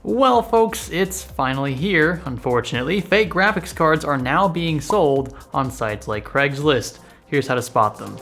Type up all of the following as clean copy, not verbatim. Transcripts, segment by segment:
Well folks, it's finally here, unfortunately. Fake graphics cards are now being sold on sites like Craigslist. Here's how to spot them.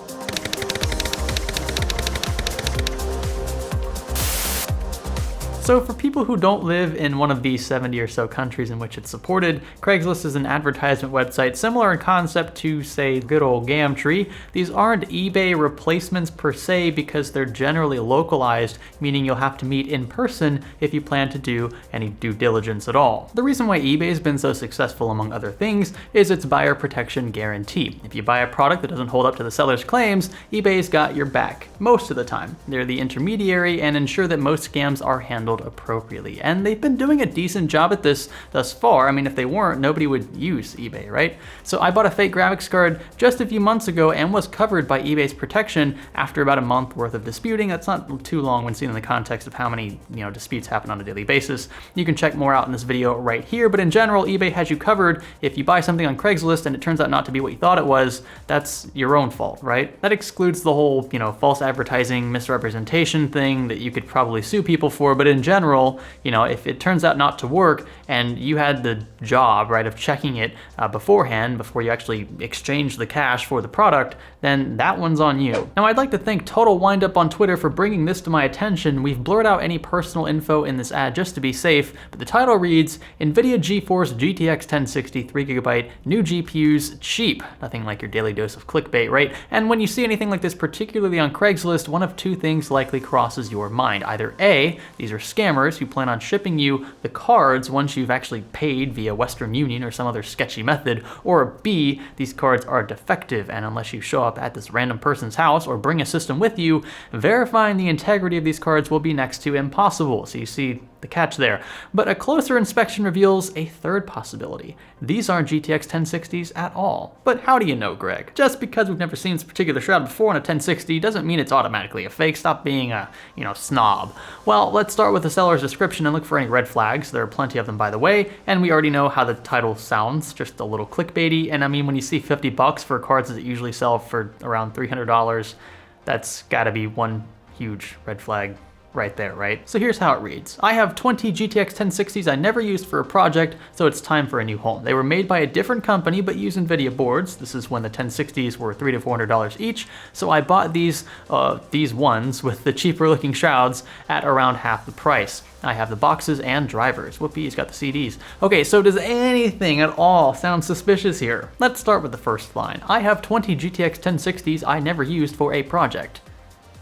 So for people who don't live in one of the 70 or so countries in which it's supported, Craigslist is an advertisement website similar in concept to, say, good old Gumtree. These aren't eBay replacements per se because they're generally localized, meaning you'll have to meet in person if you plan to do any due diligence at all. The reason why eBay's been so successful among other things is its buyer protection guarantee. If you buy a product that doesn't hold up to the seller's claims, eBay's got your back, most of the time. They're the intermediary and ensure that most scams are handled appropriately. And they've been doing a decent job at this thus far. I mean, if they weren't, nobody would use eBay, right? So I bought a fake graphics card just a few months ago and was covered by eBay's protection after about a month worth of disputing. That's not too long when seen in the context of how many, disputes happen on a daily basis. You can check more out in this video right here, but in general, eBay has you covered. If you buy something on Craigslist and it turns out not to be what you thought it was, that's your own fault, right? That excludes the whole, false advertising, misrepresentation thing that you could probably sue people for, but in general, if it turns out not to work and you had the job, right, of checking it beforehand, before you actually exchange the cash for the product, then that one's on you. Now, I'd like to thank Total Windup on Twitter for bringing this to my attention. We've blurred out any personal info in this ad just to be safe, but the title reads, NVIDIA GeForce GTX 1060 3GB, new GPUs, cheap. Nothing like your daily dose of clickbait, right? And when you see anything like this, particularly on Craigslist, one of two things likely crosses your mind. Either A, these are scammers who plan on shipping you the cards once you've actually paid via Western Union or some other sketchy method, or B, these cards are defective, and unless you show up at this random person's house or bring a system with you, verifying the integrity of these cards will be next to impossible. So you see the catch there. But a closer inspection reveals a third possibility. These aren't GTX 1060s at all. But how do you know, Greg? Just because we've never seen this particular shroud before on a 1060 doesn't mean it's automatically a fake. Stop being a, snob. Well, let's start with the seller's description and look for any red flags. There are plenty of them, by the way, and we already know how the title sounds, just a little clickbaity. And I mean, when you see $50 for cards that usually sell for around $300, that's gotta be one huge red flag right there, right? So here's how it reads. I have 20 GTX 1060s I never used for a project, so it's time for a new home. They were made by a different company, but use NVIDIA boards. This is when the 1060s were $300 to $400 each, so I bought these ones with the cheaper looking shrouds at around half the price. I have the boxes and drivers. Whoopee, he's got the CDs. Okay, so does anything at all sound suspicious here? Let's start with the first line. I have 20 GTX 1060s I never used for a project.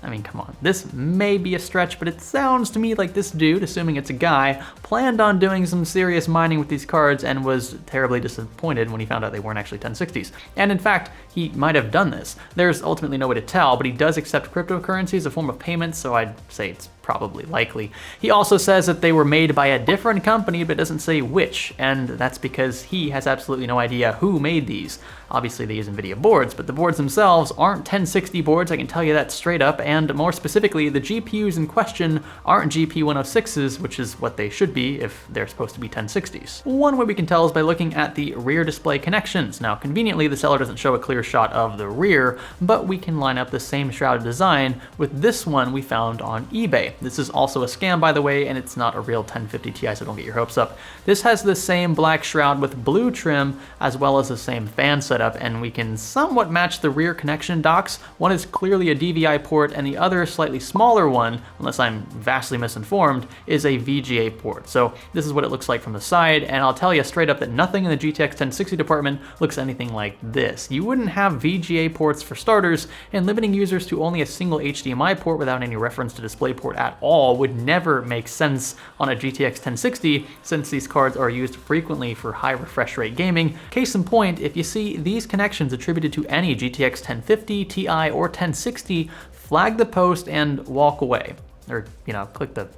I mean, come on, this may be a stretch, but it sounds to me like this dude, assuming it's a guy, planned on doing some serious mining with these cards and was terribly disappointed when he found out they weren't actually 1060s. And in fact, he might have done this. There's ultimately no way to tell, but he does accept cryptocurrency as a form of payment, so I'd say it's probably likely. He also says that they were made by a different company, but doesn't say which, and that's because he has absolutely no idea who made these. Obviously they use NVIDIA boards, but the boards themselves aren't 1060 boards, I can tell you that straight up, and more specifically, the GPUs in question aren't GP106s, which is what they should be if they're supposed to be 1060s. One way we can tell is by looking at the rear display connections. Now, conveniently, the seller doesn't show a clear shot of the rear, but we can line up the same shroud design with this one we found on eBay. This is also a scam, by the way, and it's not a real 1050 Ti, so don't get your hopes up. This has the same black shroud with blue trim, as well as the same fan setup, and we can somewhat match the rear connection docks. One is clearly a DVI port, and the other slightly smaller one, unless I'm vastly misinformed, is a VGA port. So this is what it looks like from the side, and I'll tell you straight up that nothing in the GTX 1060 department looks anything like this. You wouldn't have VGA ports for starters, and limiting users to only a single HDMI port without any reference to DisplayPort at all would never make sense on a GTX 1060, since these cards are used frequently for high refresh rate gaming. Case in point, if you see these connections attributed to any GTX 1050, Ti, or 1060, flag the post and walk away. Or, click the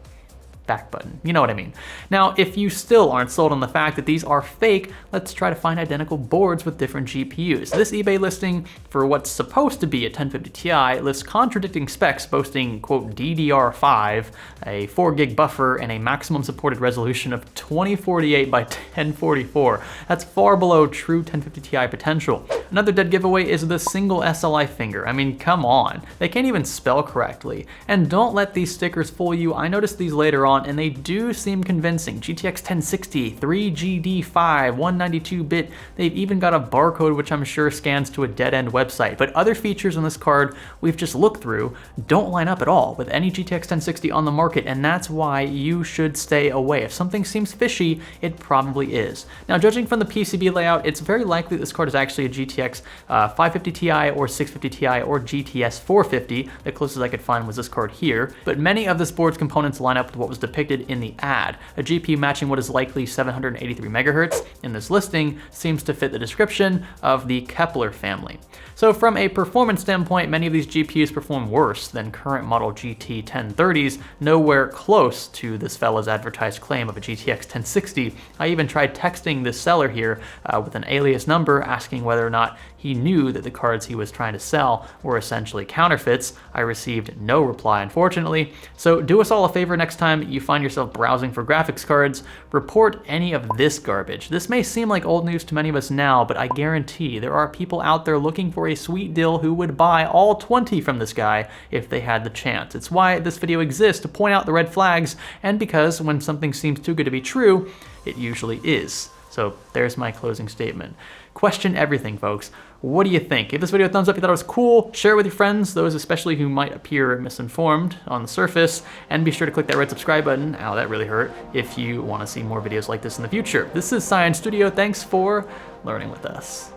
back button. You know what I mean. Now, if you still aren't sold on the fact that these are fake, let's try to find identical boards with different GPUs. This eBay listing for what's supposed to be a 1050 Ti lists contradicting specs boasting, quote, DDR5, a 4 gig buffer, and a maximum supported resolution of 2048 by 1044. That's far below true 1050 Ti potential. Another dead giveaway is the single SLI finger. I mean, come on. They can't even spell correctly. And don't let these stickers fool you. I noticed these later on on, and they do seem convincing. GTX 1060, 3GD5, 192-bit, they've even got a barcode which I'm sure scans to a dead-end website. But other features on this card we've just looked through don't line up at all with any GTX 1060 on the market, and that's why you should stay away. If something seems fishy, it probably is. Now, judging from the PCB layout, it's very likely this card is actually a GTX 550 Ti or 650 Ti or GTS 450. The closest I could find was this card here, but many of this board's components line up with what was depicted in the ad. A GPU matching what is likely 783 megahertz in this listing seems to fit the description of the Kepler family. So from a performance standpoint, many of these GPUs perform worse than current model GT 1030s, nowhere close to this fella's advertised claim of a GTX 1060. I even tried texting this seller here with an alias number asking whether or not he knew that the cards he was trying to sell were essentially counterfeits. I received no reply, unfortunately. So do us all a favor next time you find yourself browsing for graphics cards, report any of this garbage. This may seem like old news to many of us now, but I guarantee there are people out there looking for a sweet deal who would buy all 20 from this guy if they had the chance. It's why this video exists, to point out the red flags, and because when something seems too good to be true, it usually is. So there's my closing statement. Question everything, folks. What do you think? Give this video a thumbs up if you thought it was cool. Share it with your friends, those especially who might appear misinformed on the surface. And be sure to click that red subscribe button, ow, that really hurt, if you want to see more videos like this in the future. This is Science Studio. Thanks for learning with us.